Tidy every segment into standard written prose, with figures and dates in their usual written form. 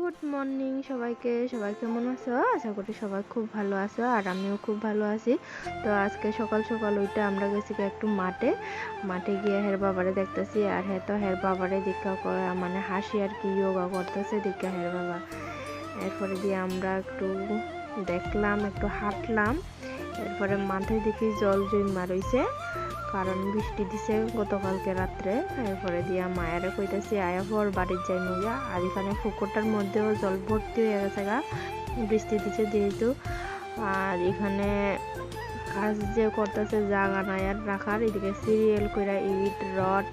Good morning সবাইকে। সবাই কেমন আছো? আশা করি সবাই খুব ভালো আছো, আর আমিও খুব ভালো আছি। তো আজকে সকাল সকাল ওইটা আমরা গেছি একটু মাঠে গিয়ে হের বাবারে দেখতেছি, আর হের বাবারে দেখা মানে হাসি আর কি যোগা করতেছে দেখা হের বাবা। এরপরে দিয়ে আমরা একটু দেখলাম, একটু হাঁটলাম। এরপরে মাথায় দেখি জল জমা রইছে, কারণ বৃষ্টি দিছে গতকালকে রাত্রে। এরপরে দিয়া মায়ারে কইতাছি আয়া পর বাড়ির যাই মুগা, আর এখানে পুকুরটার মধ্যেও জল ভর্তি হয়ে গেছে গা, বৃষ্টি দিছে যেহেতু। আর এখানে কাজ যে করতেছে জাগা নাই আর রাখার, এদিকে সিরিয়াল কইরা ইট রড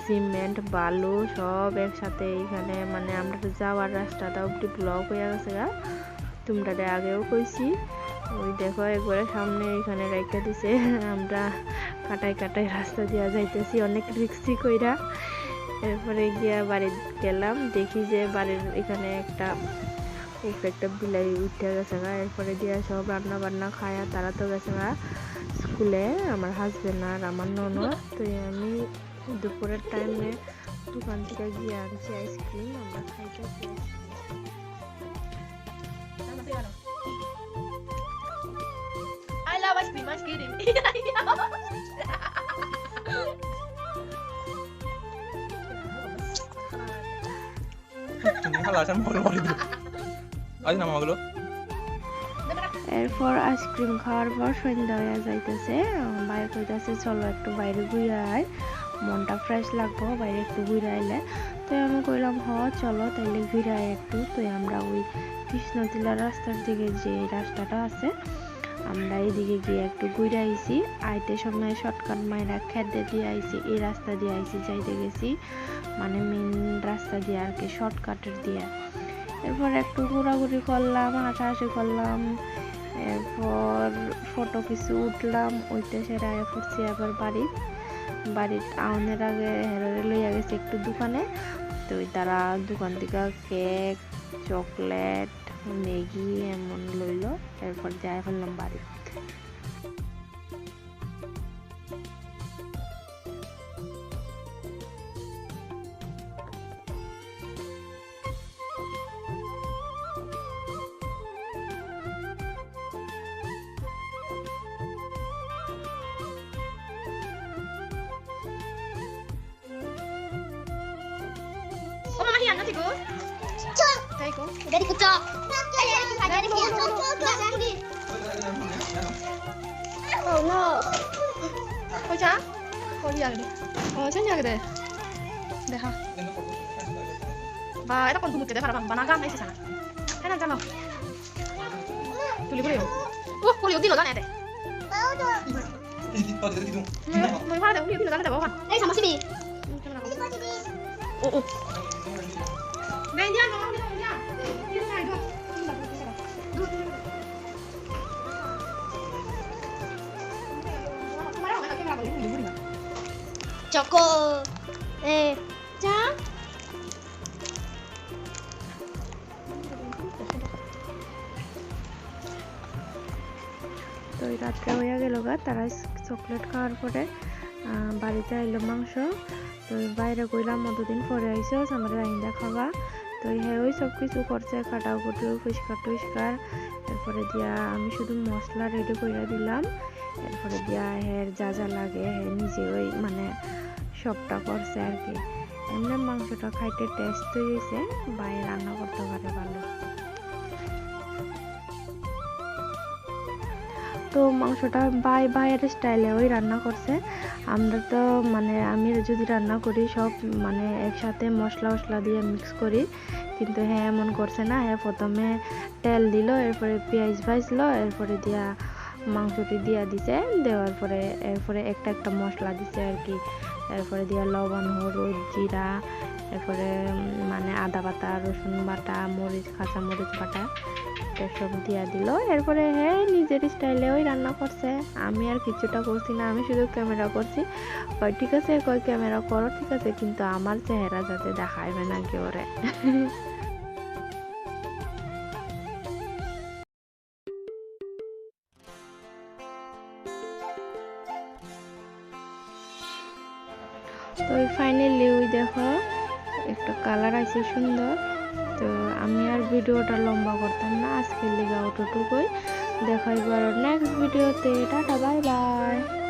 সিমেন্ট বালু সব একসাথে এখানে, মানে আমরা যাওয়ার রাস্তাটা অব্দি ব্লক হয়ে গেছে গা। তোমরা আগেও কইছি, ওই দেখো একবারে সামনে এখানে রেখে দিছে। আমরা কাটাই রাস্তা দিয়া যাইতেছি অনেক রিক্সি কইরা। এরপরে গিয়া বাড়ি গেলাম, দেখি যে বাড়ির এখানে একটা বিলাই উঠে গেছে গা। এরপরে দিয়া সব রান্না বান্না খায়া তারা তো গেছে গা স্কুলে, আমার হাজবেন্ড আর আমার ননদ। তো আমি দুপুরের টাইমে দোকান থেকে গিয়ে আনছি আইসক্রিম, আমরা খাইতেছি। I love ice cream, ice cream. এরপর আইসক্রিম খাওয়ার পর সন্ধ্যা হয়ে যাইতেছে, বাইরে কইতাছে চলো একটু বাইরে ঘুরে আয়, মনটা ফ্রেশ লাগবো বাইরে একটু ঘুরে আইলে। তো আমি কইলাম হ চলো তাইলে ঘুরে আয় একটু। তো আমরা ওই কৃষ্ণতিলা রাস্তার দিকে যে রাস্তাটা আছে, আমরা এইদিকে গিয়ে একটু ঘুরে আইছি। আইতে সময় শর্টকাট মাইরা খেতে দিয়ে আইছি, এই রাস্তা দিয়ে আইছি, যাইতে গেছি মানে মেন রাস্তা দিয়ে আর কি, শর্টকাটের দিয়ে। এরপর একটু ঘোরাঘুরি করলাম, হাসাহাসি করলাম, এরপর ফটো কিছু উঠলাম, ওইটা সেরা পড়ছি আবার বাড়ির আউনের আগে হেরে লইয়া গেছে একটু দোকানে। তো তারা দোকান থেকে কেক চকলেট ম্যাগি এমন লইল, এরপর যাই ফেললাম বাড়ি। Mama hiyan na siguro. Tay ko. Dari ko to. Dari ko to. Oh no. Hoca. Holi agde. Sen agde. Deha. Ba, এটা কোন মুখে দেখা পাবো বানা গাম নাইছে sana. Kana জানো. তুলি করে। ও কলি দিলো জানে এতে। মই ভাড়া দেব দিলো জানে দেব বাবা। Ay, sama sini. ও ও। নে দিয়া নো দিয়া। দিলো নাই গো। Choco. Cha. তো ওই রাত্রে হয়ে গেল গা, তারা চকলেট খাওয়ার পরে বাড়িতে আইলো মাংস। তো বাইরে কইলাম অতদিন পরে আইসো আমার রাইন্দা খাওয়া। তো হ্যাঁ ওই সব কিছু করছে, কাটাকুটি পরিষ্কার। এরপরে দিয়া আমি শুধু মশলা রেডি করে দিলাম। এরপরে দিয়া হ্যাঁ যা যা লাগে হ্যাঁ নিজে ওই মানে সবটা করছে আর কি। এমনি মাংসটা খাইতে টেস্ট হয়েছে, বাইরে রান্না করতে পারে ভালো। তো মাংসটা বাইরের স্টাইলে ওই রান্না করছে। আমরা তো মানে আমি যদি রান্না করি সব মানে একসাথে মশলা দিয়ে মিক্স করি, কিন্তু হ্যাঁ এমন করছে না। হ্যাঁ প্রথমে তেল দিল, এরপরে পেঁয়াজ ভাজলো, এরপরে দিয়া মাংসটি দিয়া দিছে, দেওয়ার পরে এরপরে একটা মশলা দিছে আর কি। এরপরে দিয়া লবণ হলুদ জিরা, এরপরে মানে আদা বাটা রসুন বাটা মরিচ কাঁচা মরিচ বাটা সব দিয়া দিল। এরপরে হ্যাঁ নিজের স্টাইলে ওই রান্না করছে, আমি আর কিছুটা করছি না, আমি শুধু ক্যামেরা করছি। কয় ঠিক আছে, কয় ক্যামেরা করো ঠিক আছে, কিন্তু আমার চেহারা যাতে দেখাইবে না কেউ রে। তো ফাইনালি ওই দেখো একটা কালার আছে সুন্দর। তো আমি ভিডিওটা লম্বা করতাম না, আজকের লিগা অতটুকুই। দেখা এবার নেক্সট ভিডিওতে। Tata, bye bye.